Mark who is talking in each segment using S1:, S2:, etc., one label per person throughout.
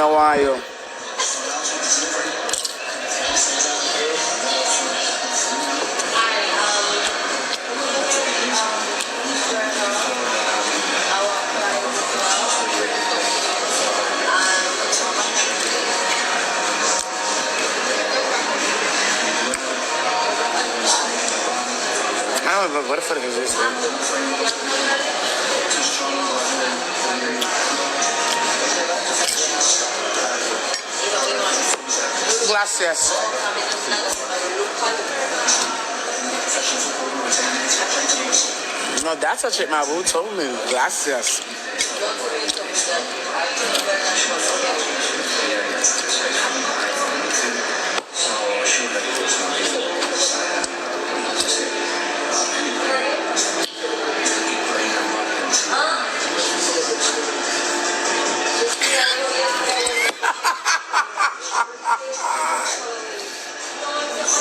S1: know why you. I don't know what the fuck is this, man? Gracias. No, that's what my boo told me. Gracias.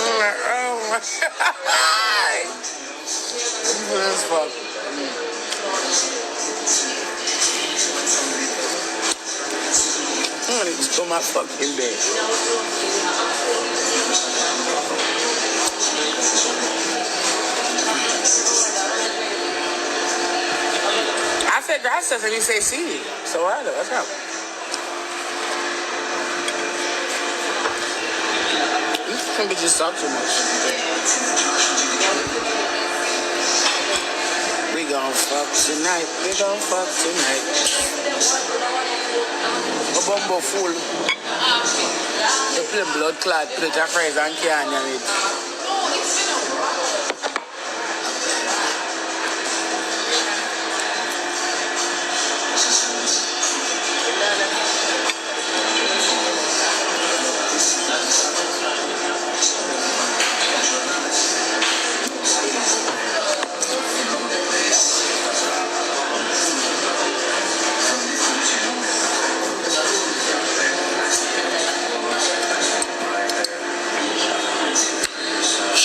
S1: Oh my God. This fuck. I'm gonna just go my fucking bed. I said gracias and you say sí. So what's up? Some bitches talk too much. We gon' fuck tonight. We gon' fuck tonight. A bumbo fool. They play blood clot, play your friends and can't it.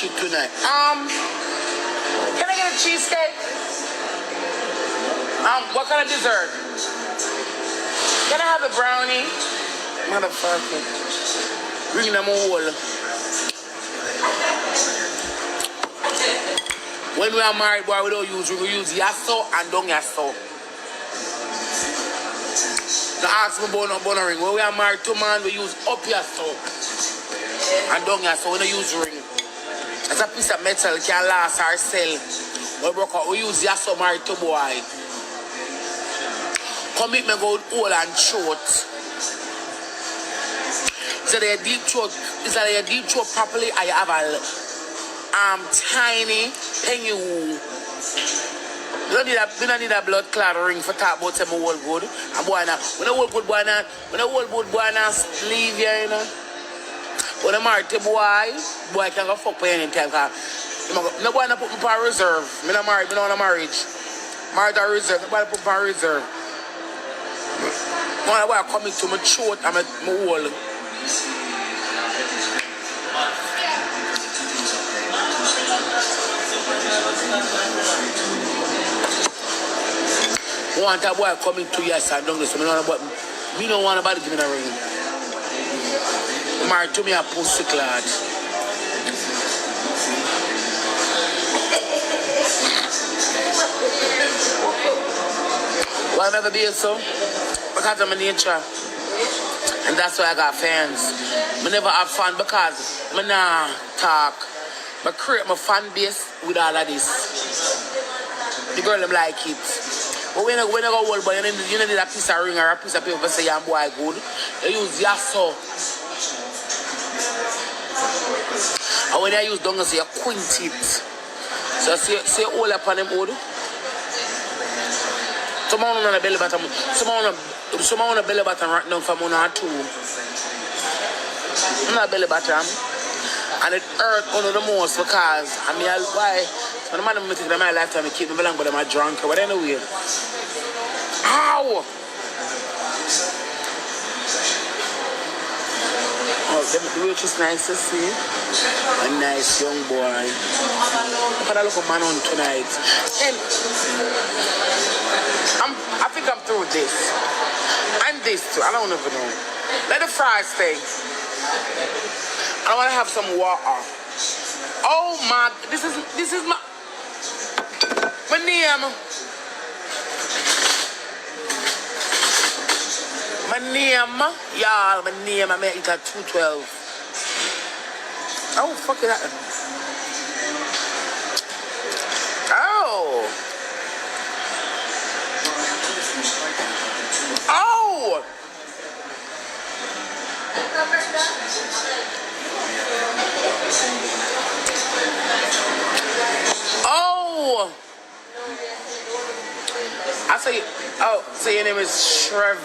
S1: Tonight. Can I get a cheesecake? What kind of dessert? Can I have a brownie? Motherfucker. Bring them all. When we are married, boy, we don't use ring. We use yasso and don't yasso. Now ask me about no ring. When we are married to man, we use up yasso and don't yasso. We don't use ring. It's a piece of metal can last or sell. We broke out. We use yasso married to boy. Commitment go old and short. So they deep throat. Is that you deep throat properly? I have a tiny penny. You don't need a blood clot ring for talk about them old good. And boy now, when the old good boy now, leave here, you know. When I'm married to boy can go fuck for anytime. No boy not put me for reserve. Me not married, me not on a marriage. Married to reserve, nobody put me for reserve. One boy coming to my throat and my wall. One a boy coming to yes and don't listen. Me don't want nobody give me a ring. Married to me a pussy clad. Why never be so? Because of my nature. And that's why I got fans. I never have fun because I nah talk. I create my fan base with all of this. The girl them like it. But when I go old boy, you don't need a piece of ring or a piece of paper to say I'm boy good. You use yasso. And when I use dung, I say you quint it. So say all upon them old. Someone on the belly button. Someone on the belly button right now from 1 or 2. On the belly button. And it hurt one of the most because I mean why when the man I'm in my lifetime I keep me belong but I'm drunk but anyway. Ow! Oh, the witch is nice to see. A nice young boy. Look at that little man on tonight. And I think I'm through with this. I'm this too. I don't even know. Let the fries stay. I want to have some water. Oh my, this is my name. My name, y'all, my name, I make it at 212. Oh, fuck it. Oh. Oh. Oh. I say, oh, so your name is Tavern.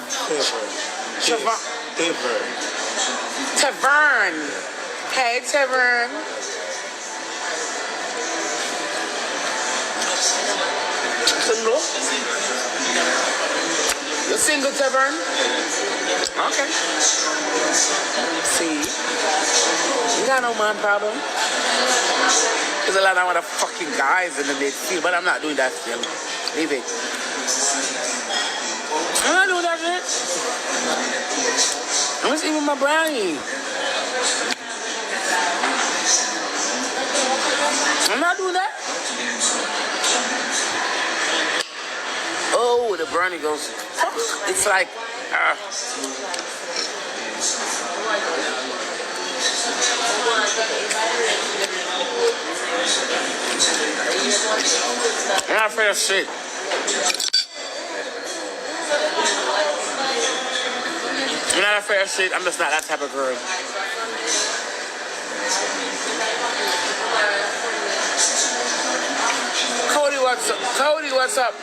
S1: Hey, Tavern. Single? You're single, Tavern? Okay. See? You got no man problem. There's a lot of other fucking guys in the midfield, but I'm not doing that still. Leave it. I'm not doing that shit. I'm just eating my brownie. I'm not doing that. Oh, the brownie goes. It's like. I'm not afraid of shit. I'm not afraid of shit. I'm just not that type of girl. Cody, what's up? Cody, what's up?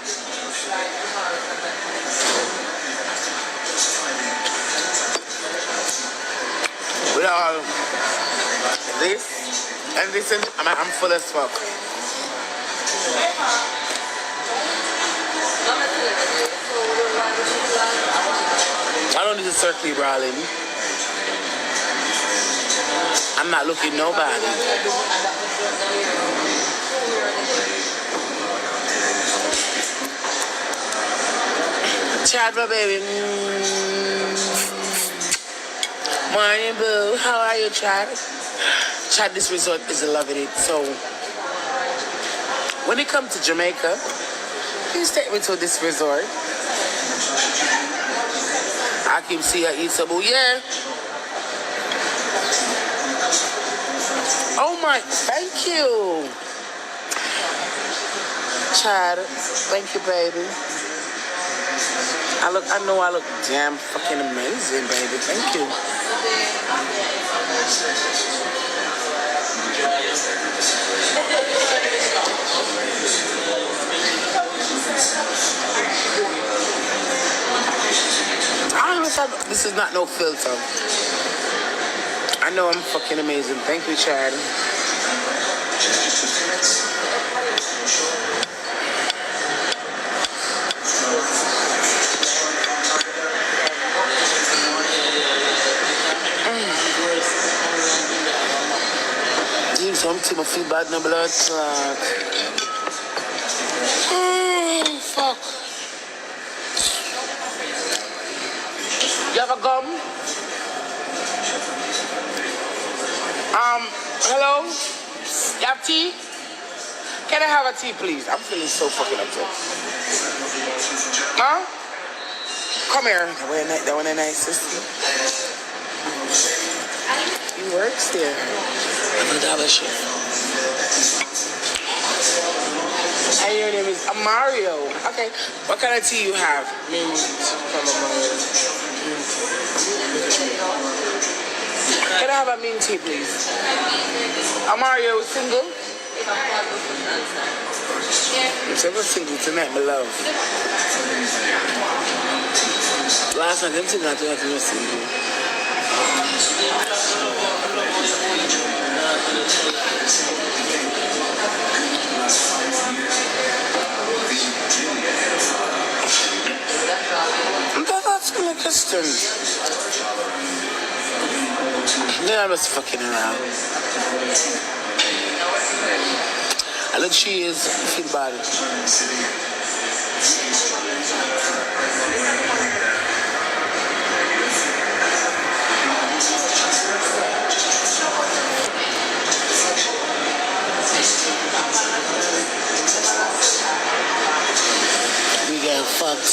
S1: With all this and this, and I'm full as fuck. I don't need to circle you, Brawley. I'm not looking nobody. Chad, my baby. Morning, boo. How are you, Chad? Chad, this resort is loving it. So, when you come to Jamaica, please take me to this resort. I can see her eat some, yeah. Oh my, thank you. Chad, thank you, baby. I know I look damn fucking amazing, baby. Thank you. This is not no filter. I know I'm fucking amazing. Thank you, Chad. Something I feel bad no blood clot. Oh, fuck. You have a gum? Hello? You have tea? Can I have a tea, please? I'm feeling so fucking upset. Huh? Come here. That one a nice sister. He works there. I'm a dollar shit. And your name is Mario. Okay. What kind of tea you have? Mint chamomile. Can I have a mint tea, please? Mario, single? I'm never single tonight, my love. Last night, I'm thinking I don't have to be single. That's my question. Then I was fucking around. I look, she is feel bad.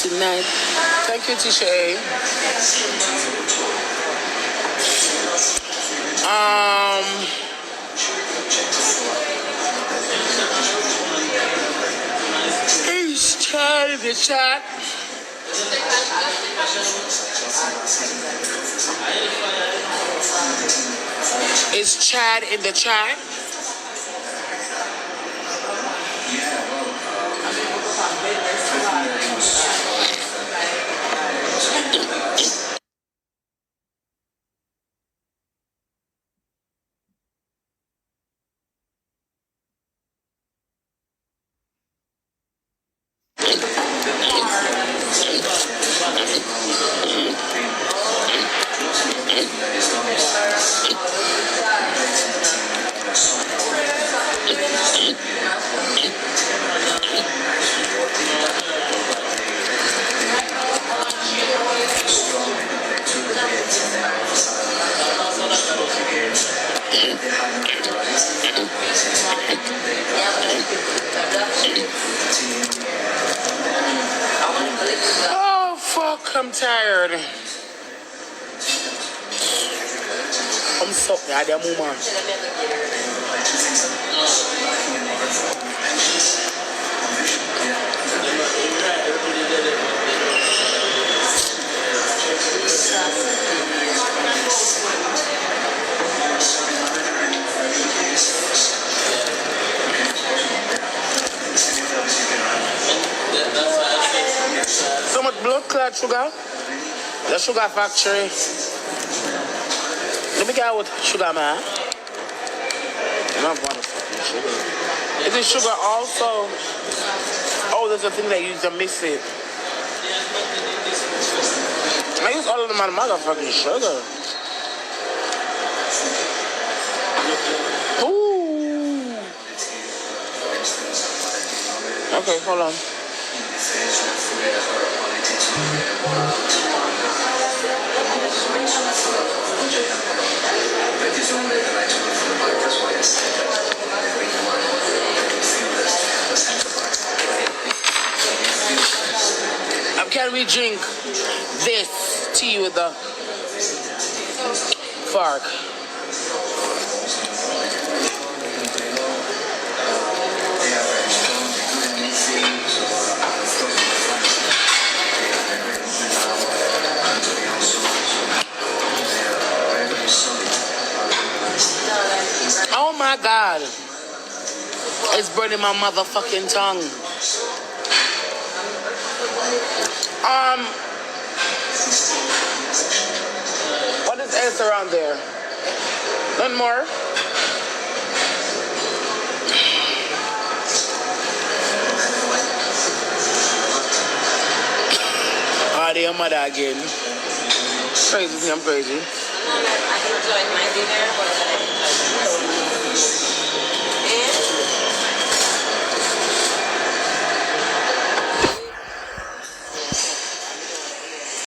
S1: tonight. Thank you, Tisha A. He's trying to chat. Is Chad in the chat? Oh, fuck, I'm tired. I'm so goddamn woman. So much blood clot sugar. The sugar factory. Let me get out with sugar, man. I'm not going to fucking sugar. Is it sugar also? Oh, there's a thing that you use to mix it. I use all of them on motherfucking sugar. Ooh. Okay, hold on. Can we drink this tea with the fork? Oh my God. It's burning my motherfucking tongue. What is else around there? None more? Ah, dear mother again. Crazy, I'm crazy. I can join my dinner, but